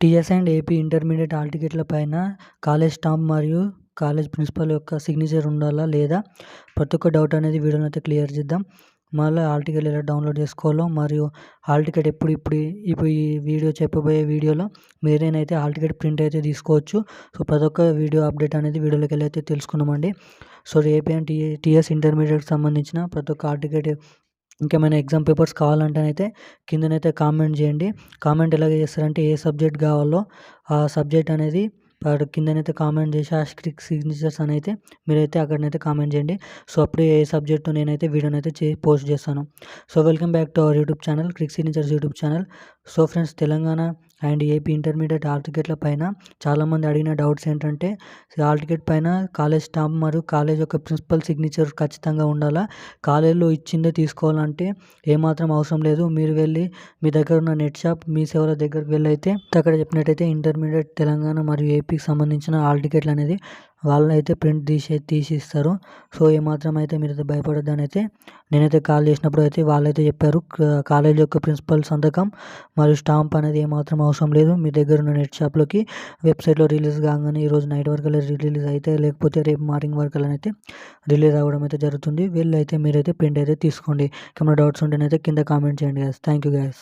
TS and AP intermediate hall టికెట్ల పైన college stamp మరియు కాలేజ్ ప్రిన్సిపల్ యొక్క సిగ్నేచర్ ఉండాలా లేదా ప్రతి ఒక్క డౌట్ అనేది వీడియోలో అయితే క్లియర్ చేద్దాం. మళ్ళీ హాల్ టికెట్ ఎలా డౌన్లోడ్ చేసుకోవాలో మరియు హాల్ టికెట్ ఇప్పుడు ఈ వీడియో చెప్పబోయే వీడియోలో మీరేనైతే హాల్ టికెట్ ప్రింట్ అయితే తీసుకోవచ్చు. సో ప్రతి ఒక్క వీడియో అప్డేట్ అనేది వీడియోలోకి వెళ్ళి అయితే తెలుసుకున్నామండి. సో ఏపీ అండ్ టీఎస్ ఇంటర్మీడియట్కి సంబంధించిన ప్రతి ఒక్క హాల్ టికెట్ ఇంకేమైనా ఎగ్జామ్ పేపర్స్ కావాలంటేనైతే కిందనైతే కామెంట్ చేయండి. కామెంట్ ఎలాగ చేస్తారంటే ఏ సబ్జెక్ట్ కావాలో ఆ సబ్జెక్ట్ అనేది కిందనైతే కామెంట్ చేసి ఆ స్ట్రిక్ సిగ్నేచర్స్ అని అయితే మీరైతే అక్కడనైతే కామెంట్ చేయండి. సో అప్పుడు ఏ సబ్జెక్టు నేనైతే వీడియోని అయితే పోస్ట్ చేస్తాను. So welcome back to our YouTube channel Crick signatures YouTube channel. So friends, Telangana and AP intermediate hall టికెట్ల పైన చాలామంది అడిగిన డౌట్స్ ఏంటంటే హాల్ టికెట్ పైన కాలేజ్ స్టాంప్ మరియు కాలేజ్ యొక్క ప్రిన్సిపల్ సిగ్నేచర్ ఖచ్చితంగా ఉండాలా, కాలేజ్లో ఇచ్చిందే తీసుకోవాలంటే ఏమాత్రం అవసరం లేదు. మీరు వెళ్ళి మీ దగ్గర ఉన్న నెట్ షాప్ మీ సేవల దగ్గరికి వెళ్ళి అయితే అక్కడ చెప్పినట్టయితే ఇంటర్మీడియట్ తెలంగాణ మరియు ఏపీకి సంబంధించిన హాల్ టికెట్లు అనేది వాళ్ళైతే ప్రింట్ తీసి ఇస్తారు. సో ఏమాత్రం అయితే మీరైతే భయపడొద్దని అయితే నేనైతే కాల్ చేసినప్పుడు అయితే వాళ్ళైతే చెప్పారు, కాలేజ్ యొక్క ప్రిన్సిపల్ సంతకం మరియు స్టాంప్ అనేది ఏమాత్రం అవసరం లేదు. మీ దగ్గర ఉన్న నెట్ షాప్లోకి వెబ్సైట్లో రిలీజ్ కాగానే ఈరోజు నైట్ వరకు రిలీజ్ అయితే లేకపోతే రేపు మార్నింగ్ వరకు అయితే రిలీజ్ అవ్వడం అయితే జరుగుతుంది. వీళ్ళు అయితే మీరైతే ప్రింట్ అయితే తీసుకోండి. ఏమైనా డౌట్స్ ఉంటేనైతే కింద కామెంట్ చేయండి గైస్. Thank you guys.